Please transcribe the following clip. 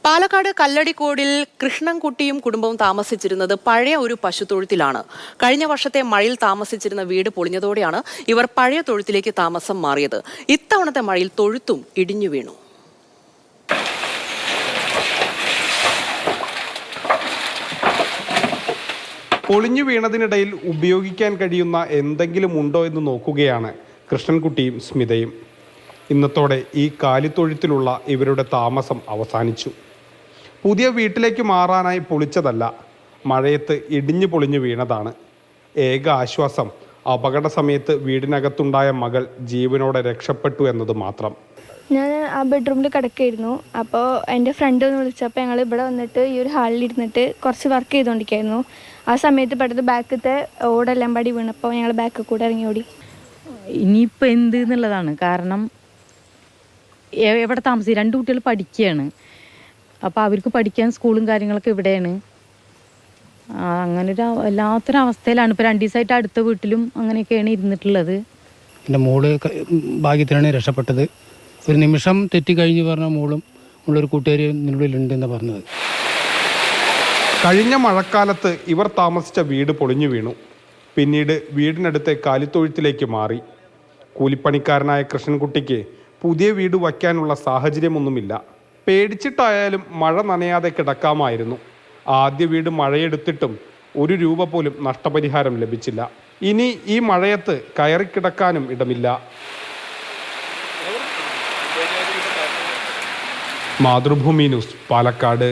പാലക്കാട് കല്ലടിക്കോടിൽ കൃഷ്ണൻകുട്ടിയും കുടുംബവും താമസിച്ചിരുന്നത് പഴയ ഒരു പശുത്തൊഴുത്തിലാണ്. കഴിഞ്ഞ വർഷത്തെ മഴയിൽ താമസിച്ചിരുന്ന വീട് പൊളിഞ്ഞതോടെയാണ് ഇവർ പഴയ തൊഴുത്തിലേക്ക് താമസം മാറിയത്. ഇത്തവണത്തെ മഴയിൽ തൊഴുത്തും ഇടിഞ്ഞു വീണു. പൊളിഞ്ഞു വീണതിനിടയിൽ ഉപയോഗിക്കാൻ കഴിയുന്ന എന്തെങ്കിലും ഉണ്ടോ എന്ന് നോക്കുകയാണ് കൃഷ്ണൻകുട്ടിയും സ്മിതയും. ഇന്നത്തോടെ ഈ കാലിത്തൊഴുത്തിലുള്ള ഇവരുടെ താമസം അവസാനിച്ചു. പുതിയ വീട്ടിലേക്ക് മാറാനായി പൊളിച്ചതല്ല, മഴയത്ത് ഇടിഞ്ഞു പൊളിഞ്ഞു വീണതാണ്. ഏക ആശ്വാസം അപകട സമയത്ത് വീടിനകത്തുണ്ടായ മകൾ ജീവനോടെ രക്ഷപ്പെട്ടു എന്നത് മാത്രം. ഞാൻ ആ ബെഡ്റൂമിൽ കിടക്കുകയായിരുന്നു. അപ്പോൾ എൻ്റെ ഫ്രണ്ട് ഒന്ന് വിളിച്ചപ്പോൾ ഞങ്ങൾ ഇവിടെ വന്നിട്ട് ഈ ഒരു ഹാളിലിരുന്നിട്ട് കുറച്ച് വർക്ക് ചെയ്തുകൊണ്ടിരിക്കുകയായിരുന്നു. ആ സമയത്ത് പെട്ടെന്ന് ബാക്കത്തെ ഓടെല്ലാം പടി വീണപ്പോൾ ഞങ്ങൾ ബാക്കിൽ കൂടെ ഇറങ്ങി ഓടി. ഇനിയിപ്പോൾ എന്ത് എന്നുള്ളതാണ്. കാരണം എവിടെ താമസിക്കും, 2 കുട്ടികൾ പഠിക്കുകയാണ്. അപ്പോൾ അവർക്ക് പഠിക്കാൻ സ്കൂളും കാര്യങ്ങളൊക്കെ ഇവിടെയാണ്. അങ്ങനൊരു വല്ലാത്തൊരവസ്ഥയിലാണ്. ഇപ്പോൾ 2 ദിവസമായിട്ട് അടുത്ത വീട്ടിലും അങ്ങനെയൊക്കെയാണ് ഇരുന്നിട്ടുള്ളത്. എൻ്റെ മോള് ഭാഗ്യത്തിനാണ് രക്ഷപ്പെട്ടത്. ഒരു നിമിഷം തെറ്റിക്കഴിഞ്ഞ് പറഞ്ഞ മോളും ഉള്ളൊരു കൂട്ടുകാരി നിലവിലുണ്ടെന്ന് പറഞ്ഞത്. കഴിഞ്ഞ മഴക്കാലത്ത് ഇവർ താമസിച്ച വീട് പൊളിഞ്ഞു വീണു. പിന്നീട് വീടിനടുത്തെ കാലിത്തൊഴുത്തിലേക്ക് മാറി. കൂലിപ്പണിക്കാരനായ കൃഷ്ണൻകുട്ടിക്ക് പുതിയ വീട് വയ്ക്കാനുള്ള സാഹചര്യമൊന്നുമില്ല. പേടിച്ചിട്ടായാലും മഴ നനയാതെ കിടക്കാമായിരുന്നു. ആദ്യ വീട് മഴയെടുത്തിട്ടും 1 രൂപ പോലും നഷ്ടപരിഹാരം ലഭിച്ചില്ല. ഇനി ഈ മഴയത്ത് കയറിക്കിടക്കാനും ഇടമില്ല. മാതൃഭൂമി ന്യൂസ്, പാലക്കാട്.